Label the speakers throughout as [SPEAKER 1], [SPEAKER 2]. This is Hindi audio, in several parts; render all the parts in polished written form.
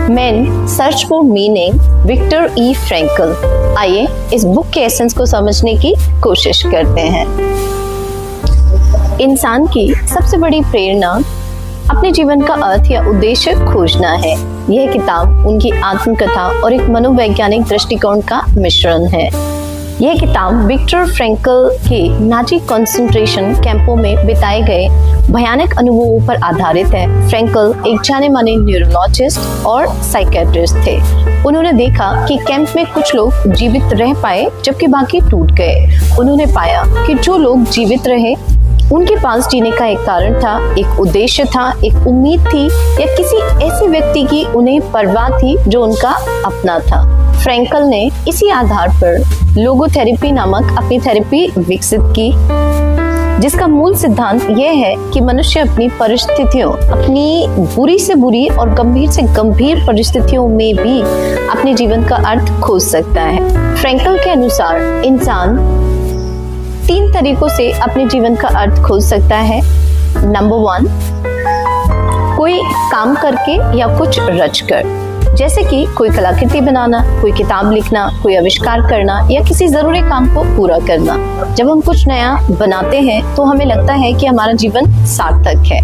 [SPEAKER 1] Men search for meaning, Victor E Frankl. आइए इस बुक के एसेंस को समझने की कोशिश करते हैं। इंसान की सबसे बड़ी प्रेरणा अपने जीवन का अर्थ या उद्देश्य खोजना है। यह किताब उनकी आत्मकथा और एक मनोवैज्ञानिक दृष्टिकोण का मिश्रण है। यह किताब विक्टर फ्रैंकल के नाजी कंसंट्रेशन कैंपों में बिताए गए भयानक अनुभवों पर आधारित है। फ्रैंकल एक जाने माने न्यूरोलॉजिस्ट और साइकेट्रिस्ट थे। उन्होंने देखा कि कैंप में कुछ लोग जीवित रह पाए जबकि बाकी टूट गए। उन्होंने पाया कि जो लोग जीवित रहे उनके पास जीने का एक कारण था, एक उद्देश्य था, एक उम्मीद थी या किसी ऐसे व्यक्ति की उन्हें परवाह थी जो उनका अपना था। फ्रैंकल ने इसी आधार पर लोगोथेरेपी नामक अपनी थेरेपी विकसित की, जिसका मूल सिद्धांत यह है कि मनुष्य अपनी परिस्थितियों, अपनी बुरी से बुरी और गंभीर से गंभीर परिस्थितियों में भी अपने जीवन का अर्थ खोज सकता है। फ्रैंकल के अनुसार इंसान 3 तरीकों से अपने जीवन का अर्थ खोज सकता है। नंबर 1, कोई काम करके या कुछ रचकर, जैसे कि कोई कलाकृति बनाना, कोई किताब लिखना, कोई आविष्कार करना या किसी जरूरी काम को पूरा करना। जब हम कुछ नया बनाते हैं तो हमें लगता है कि हमारा जीवन सार्थक है।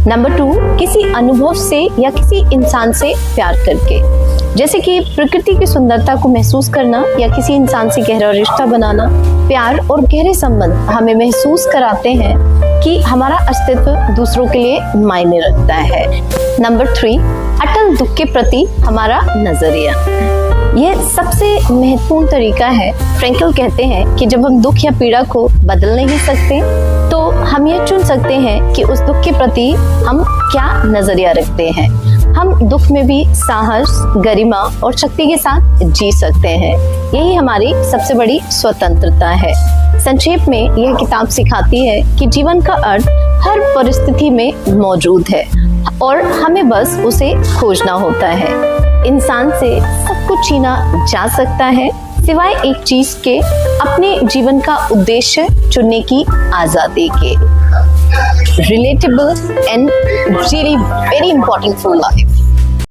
[SPEAKER 1] नंबर 2, किसी अनुभव से या किसी इंसान से प्यार करके, जैसे कि प्रकृति की सुंदरता को महसूस करना या किसी इंसान से गहरा रिश्ता बनाना। प्यार और गहरे संबंध हमें महसूस कराते हैं कि हमारा अस्तित्व दूसरों के लिए मायने रखता है। नंबर 3, अटल दुख के प्रति हमारा नजरिया। यह सबसे महत्वपूर्ण तरीका है। फ्रैंकल कहते हैं कि जब हम दुख या पीड़ा को बदल नहीं सकते तो हम ये चुन सकते हैं कि उस दुख के प्रति हम क्या नजरिया रखते हैं। हम दुख में भी साहस, गरिमा और शक्ति के साथ जी सकते हैं। यही हमारी सबसे बड़ी स्वतंत्रता है। संक्षेप में यह किताब सिखाती है कि जीवन का अर्थ हर परिस्थिति में मौजूद है और हमें बस उसे खोजना होता है। इंसान से सब कुछ छीना जा सकता है सिवाय एक चीज के, अपने जीवन का उद्देश्य चुनने की आजादी के। Relatable and really very important for life.